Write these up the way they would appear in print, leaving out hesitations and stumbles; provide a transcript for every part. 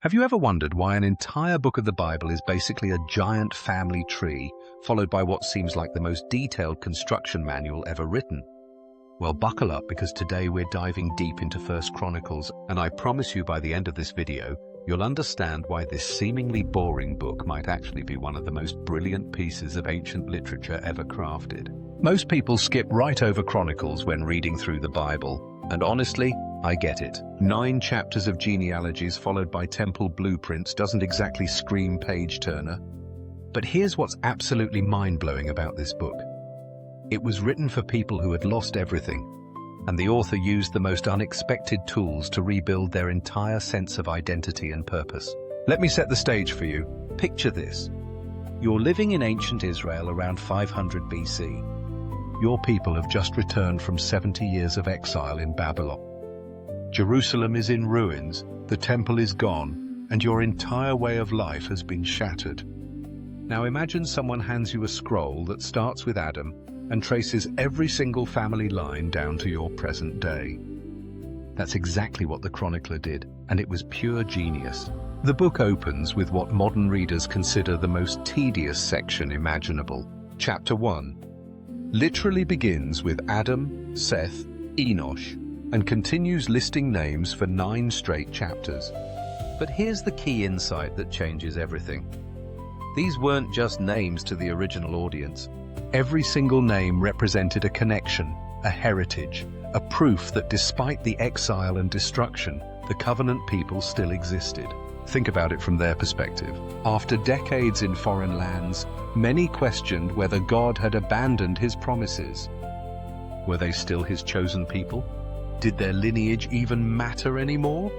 Have you ever wondered why an entire book of the Bible is basically a giant family tree, followed by what seems like the most detailed construction manual ever written? Well, buckle up, because today we're diving deep into First Chronicles, and I promise you by the end of this video, you'll understand why this seemingly boring book might actually be one of the most brilliant pieces of ancient literature ever crafted. Most people skip right over Chronicles when reading through the Bible, and honestly, I get it. 9 chapters of genealogies followed by temple blueprints doesn't exactly scream page-turner. But here's what's absolutely mind-blowing about this book. It was written for people who had lost everything, and the author used the most unexpected tools to rebuild their entire sense of identity and purpose. Let me set the stage for you. Picture this. You're living in ancient Israel around 500 BC. Your people have just returned from 70 years of exile in Babylon. Jerusalem is in ruins, the temple is gone, and your entire way of life has been shattered. Now imagine someone hands you a scroll that starts with Adam and traces every single family line down to your present day. That's exactly what the chronicler did, and it was pure genius. The book opens with what modern readers consider the most tedious section imaginable. Chapter 1 literally begins with Adam, Seth, Enosh, and continues listing names for 9 straight chapters. But here's the key insight that changes everything. These weren't just names to the original audience. Every single name represented a connection, a heritage, a proof that despite the exile and destruction, the covenant people still existed. Think about it from their perspective. After decades in foreign lands, many questioned whether God had abandoned his promises. Were they still his chosen people? Did their lineage even matter anymore?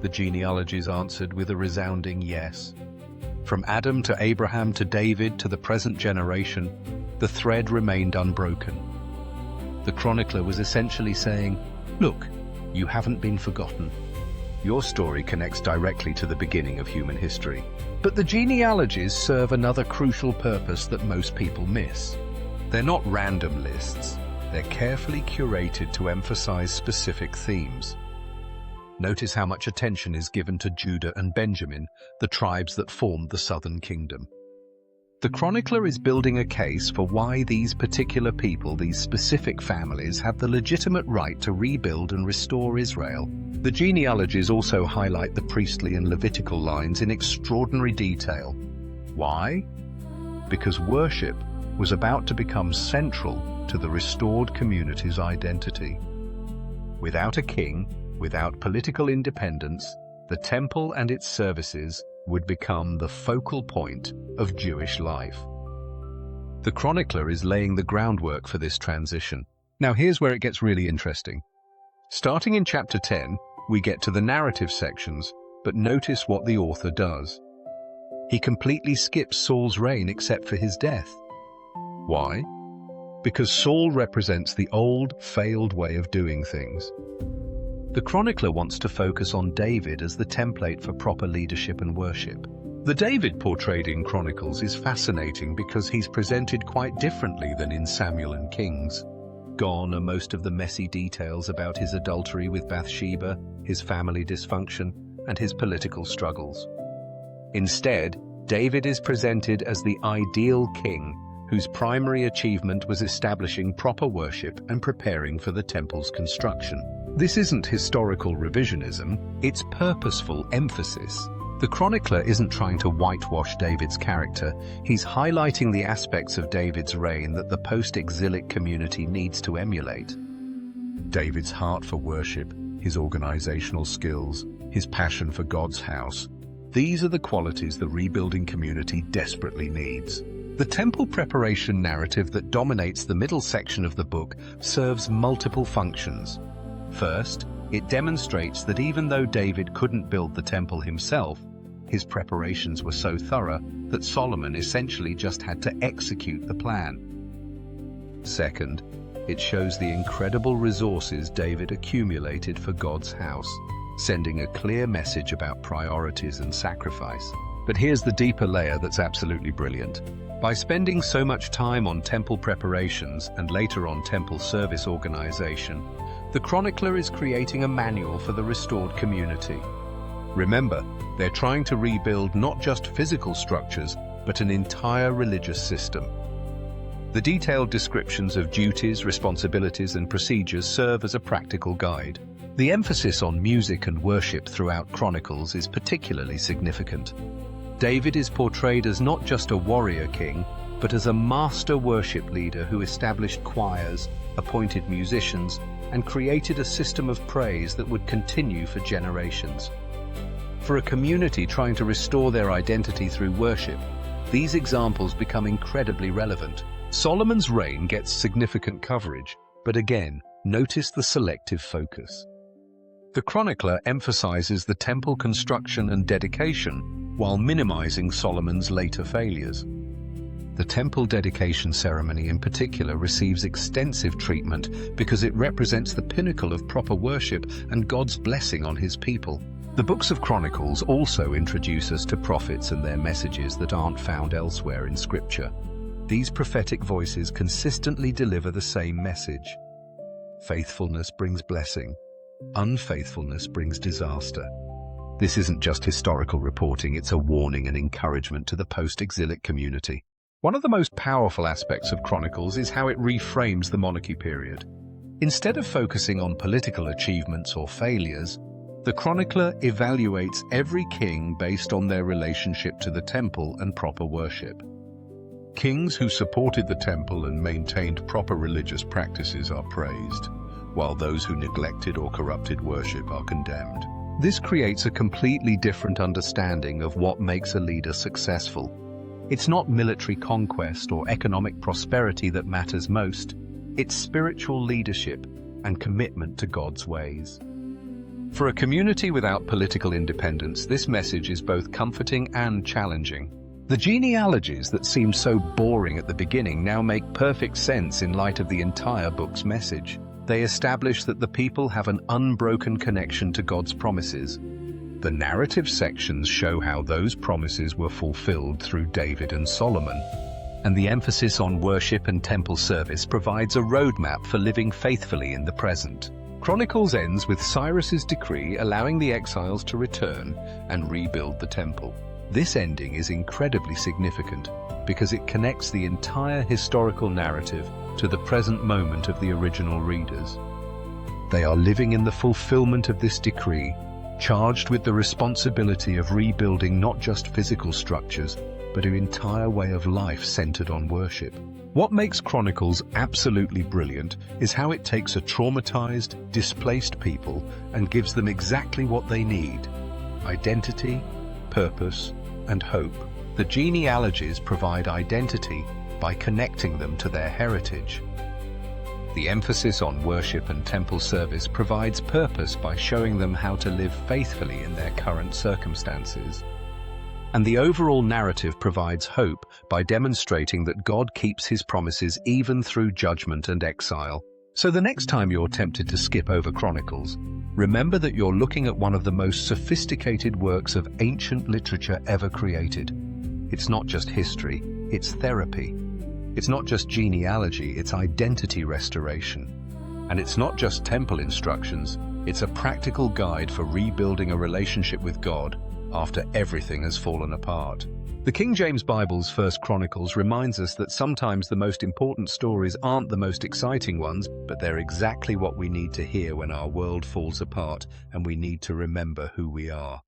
The genealogies answered with a resounding yes. From Adam to Abraham to David to the present generation, the thread remained unbroken. The chronicler was essentially saying, look, you haven't been forgotten. Your story connects directly to the beginning of human history. But the genealogies serve another crucial purpose that most people miss. They're not random lists. They're carefully curated to emphasize specific themes. Notice how much attention is given to Judah and Benjamin, the tribes that formed the southern kingdom. The chronicler is building a case for why these particular people, these specific families, have the legitimate right to rebuild and restore Israel. The genealogies also highlight the priestly and Levitical lines in extraordinary detail. Why? Because worship was about to become central to the restored community's identity. Without a king, without political independence, the temple and its services would become the focal point of Jewish life. The chronicler is laying the groundwork for this transition. Now here's where it gets really interesting. Starting in chapter 10, we get to the narrative sections, but notice what the author does. He completely skips Saul's reign except for his death. Why? Because Saul represents the old, failed way of doing things. The chronicler wants to focus on David as the template for proper leadership and worship. The David portrayed in Chronicles is fascinating because he's presented quite differently than in Samuel and Kings. Gone are most of the messy details about his adultery with Bathsheba, his family dysfunction, and his political struggles. Instead, David is presented as the ideal king whose primary achievement was establishing proper worship and preparing for the temple's construction. This isn't historical revisionism, it's purposeful emphasis. The chronicler isn't trying to whitewash David's character, he's highlighting the aspects of David's reign that the post-exilic community needs to emulate. David's heart for worship, his organizational skills, his passion for God's house, these are the qualities the rebuilding community desperately needs. The temple preparation narrative that dominates the middle section of the book serves multiple functions. First, it demonstrates that even though David couldn't build the temple himself, his preparations were so thorough that Solomon essentially just had to execute the plan. Second, it shows the incredible resources David accumulated for God's house, sending a clear message about priorities and sacrifice. But here's the deeper layer that's absolutely brilliant. By spending so much time on temple preparations and later on temple service organization, the chronicler is creating a manual for the restored community. Remember, they're trying to rebuild not just physical structures, but an entire religious system. The detailed descriptions of duties, responsibilities, and procedures serve as a practical guide. The emphasis on music and worship throughout Chronicles is particularly significant. David is portrayed as not just a warrior king, but as a master worship leader who established choirs, appointed musicians, and created a system of praise that would continue for generations. For a community trying to restore their identity through worship, these examples become incredibly relevant. Solomon's reign gets significant coverage, but again, notice the selective focus. The chronicler emphasizes the temple construction and dedication, while minimizing Solomon's later failures. The temple dedication ceremony in particular receives extensive treatment because it represents the pinnacle of proper worship and God's blessing on his people. The books of Chronicles also introduce us to prophets and their messages that aren't found elsewhere in Scripture. These prophetic voices consistently deliver the same message. Faithfulness brings blessing. Unfaithfulness brings disaster. This isn't just historical reporting, it's a warning and encouragement to the post-exilic community. One of the most powerful aspects of Chronicles is how it reframes the monarchy period. Instead of focusing on political achievements or failures, the chronicler evaluates every king based on their relationship to the temple and proper worship. Kings who supported the temple and maintained proper religious practices are praised, while those who neglected or corrupted worship are condemned. This creates a completely different understanding of what makes a leader successful. It's not military conquest or economic prosperity that matters most. It's spiritual leadership and commitment to God's ways. For a community without political independence, this message is both comforting and challenging. The genealogies that seemed so boring at the beginning now make perfect sense in light of the entire book's message. They establish that the people have an unbroken connection to God's promises. The narrative sections show how those promises were fulfilled through David and Solomon. And the emphasis on worship and temple service provides a roadmap for living faithfully in the present. Chronicles ends with Cyrus's decree allowing the exiles to return and rebuild the temple. This ending is incredibly significant because it connects the entire historical narrative to the present moment of the original readers. They are living in the fulfillment of this decree, charged with the responsibility of rebuilding not just physical structures, but an entire way of life centered on worship. What makes Chronicles absolutely brilliant is how it takes a traumatized, displaced people and gives them exactly what they need: identity, purpose, and hope. The genealogies provide identity by connecting them to their heritage. The emphasis on worship and temple service provides purpose by showing them how to live faithfully in their current circumstances. And the overall narrative provides hope by demonstrating that God keeps his promises even through judgment and exile. So the next time you're tempted to skip over Chronicles, remember that you're looking at one of the most sophisticated works of ancient literature ever created. It's not just history, it's therapy. It's not just genealogy, it's identity restoration. And it's not just temple instructions, it's a practical guide for rebuilding a relationship with God after everything has fallen apart. The King James Bible's First Chronicles reminds us that sometimes the most important stories aren't the most exciting ones, but they're exactly what we need to hear when our world falls apart and we need to remember who we are.